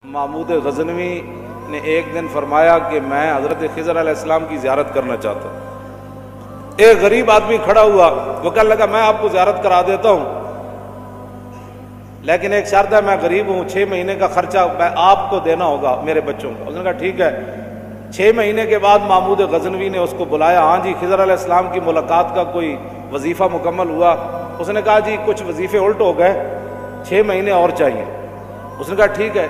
محمود غزنوی نے ایک دن فرمایا کہ میں حضرت خضر علیہ السلام کی زیارت کرنا چاہتا ہوں۔ ایک غریب آدمی کھڑا ہوا، وہ کہنے لگا میں آپ کو زیارت کرا دیتا ہوں، لیکن ایک شرط ہے، میں غریب ہوں، 6 مہینے کا خرچہ میں آپ کو دینا ہوگا میرے بچوں کو۔ اس نے کہا ٹھیک ہے۔ 6 مہینے کے بعد محمود غزنوی نے اس کو بلایا، ہاں جی خضر علیہ السلام کی ملاقات کا کوئی وظیفہ مکمل ہوا؟ اس نے کہا جی کچھ وظیفے الٹ ہو گئے، 6 مہینے اور چاہیے۔ اس نے کہا ٹھیک ہے۔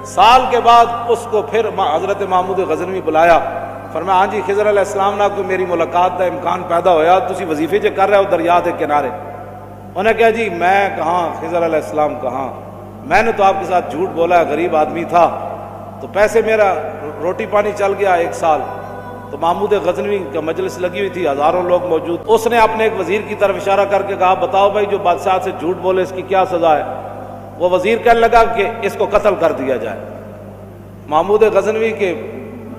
سال کے بعد اس کو پھر حضرت محمود غزنوی بلایا، فرمایا ہاں جی خضر علیہ السلام نہ کوئی میری ملاقات کا امکان پیدا ہویا، تسی وظیفے جو کر رہے ہو دریا کے کنارے؟ انہوں نے کہا جی میں کہاں، خضر علیہ السلام کہاں، میں نے تو آپ کے ساتھ جھوٹ بولا ہے، غریب آدمی تھا تو پیسے میرا روٹی پانی چل گیا 1 سال۔ تو محمود غزنوی کا مجلس لگی ہوئی تھی، ہزاروں لوگ موجود، اس نے اپنے ایک وزیر کی طرف اشارہ کر کے کہا بتاؤ بھائی جو بادشاہ سے جھوٹ بولے اس کی کیا سزا ہے؟ وہ وزیر کہنے لگا کہ اس کو قتل کر دیا جائے۔ محمود غزنوی کے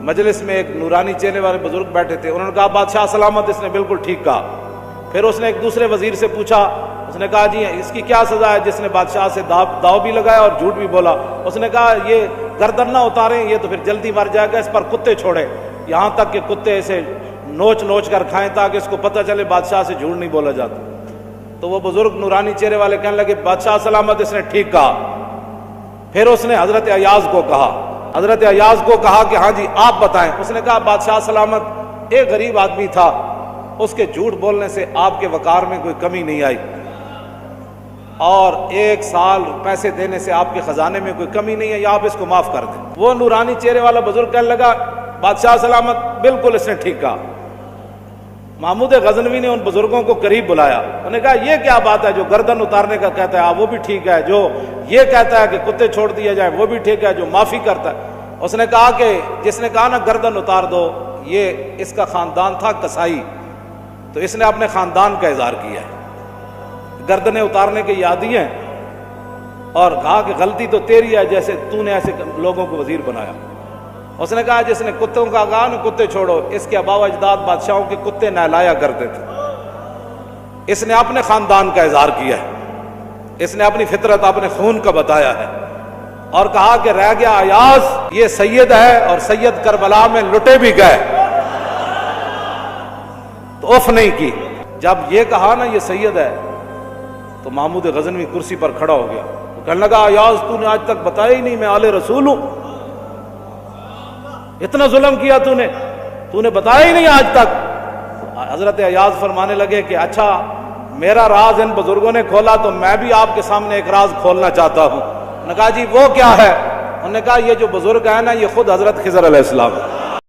مجلس میں ایک نورانی چہرے والے بزرگ بیٹھے تھے، انہوں نے کہا بادشاہ سلامت، اس نے بالکل ٹھیک کہا۔ پھر اس نے ایک دوسرے وزیر سے پوچھا، اس نے کہا جی اس کی کیا سزا ہے جس نے بادشاہ سے داؤ بھی لگایا اور جھوٹ بھی بولا؟ اس نے کہا یہ گردن نہ اتاریں، یہ تو پھر جلدی مر جائے گا، اس پر کتے چھوڑیں، یہاں تک کہ کتے اسے نوچ نوچ کر کھائیں تاکہ اس کو پتہ چلے بادشاہ سے جھوٹ نہیں بولا جاتا۔ تو وہ بزرگ نورانی چہرے والے کہنے لگے بادشاہ سلامت، اس نے ٹھیک کہا۔ پھر اس نے حضرت ایاز کو کہا، حضرت ایاز کو کہا کہ ہاں جی آپ بتائیں۔ اس نے کہا بادشاہ سلامت، ایک غریب آدمی تھا، اس کے جھوٹ بولنے سے آپ کے وقار میں کوئی کمی نہیں آئی، اور 1 سال پیسے دینے سے آپ کے خزانے میں کوئی کمی نہیں ہے، یا آپ اس کو معاف کر دیں۔ وہ نورانی چہرے والا بزرگ کہنے لگا بادشاہ سلامت بالکل اس نے ٹھیک کہا۔ محمود غزنوی نے ان بزرگوں کو قریب بلایا، انہوں نے کہا یہ کیا بات ہے، جو گردن اتارنے کا کہتا ہے وہ بھی ٹھیک ہے، جو یہ کہتا ہے کہ کتے چھوڑ دیا جائے وہ بھی ٹھیک ہے، جو معافی کرتا ہے۔ اس نے کہا کہ جس نے کہا نا گردن اتار دو، یہ اس کا خاندان تھا کسائی، تو اس نے اپنے خاندان کا اظہار کیا ہے، گردنیں اتارنے کے عادی ہیں، اور کہا کہ غلطی تو تیری ہے جیسے تو نے ایسے لوگوں کو وزیر بنایا۔ اس نے کہا جس نے کتوں کا کہا نا کتے چھوڑو، اس کے آباء و اجداد بادشاہوں کے کتے نہلایا کرتے تھے۔ اس نے اپنے خاندان کا اظہار کیا ہے، اس نے اپنی فطرت اپنے خون کا بتایا ہے، اور کہا کہ رہ گیا ایاز، یہ سید ہے اور سید کربلا میں لٹے بھی گئے، تو اف نہیں کی۔ جب یہ کہا نا یہ سید ہے تو محمود غزنوی کرسی پر کھڑا ہو گیا، وہ کہنے لگا ایاز تو نے آج تک بتایا ہی نہیں میں آل رسول ہوں، اتنا ظلم کیا تو نے بتایا ہی نہیں آج تک۔ حضرت ایاز فرمانے لگے کہ اچھا میرا راز ان بزرگوں نے کھولا تو میں بھی آپ کے سامنے ایک راز کھولنا چاہتا ہوں۔ انہوں نے کہا جی وہ کیا ہے؟ انہوں نے کہا یہ جو بزرگ ہے نا یہ خود حضرت خضر علیہ السلام ہے۔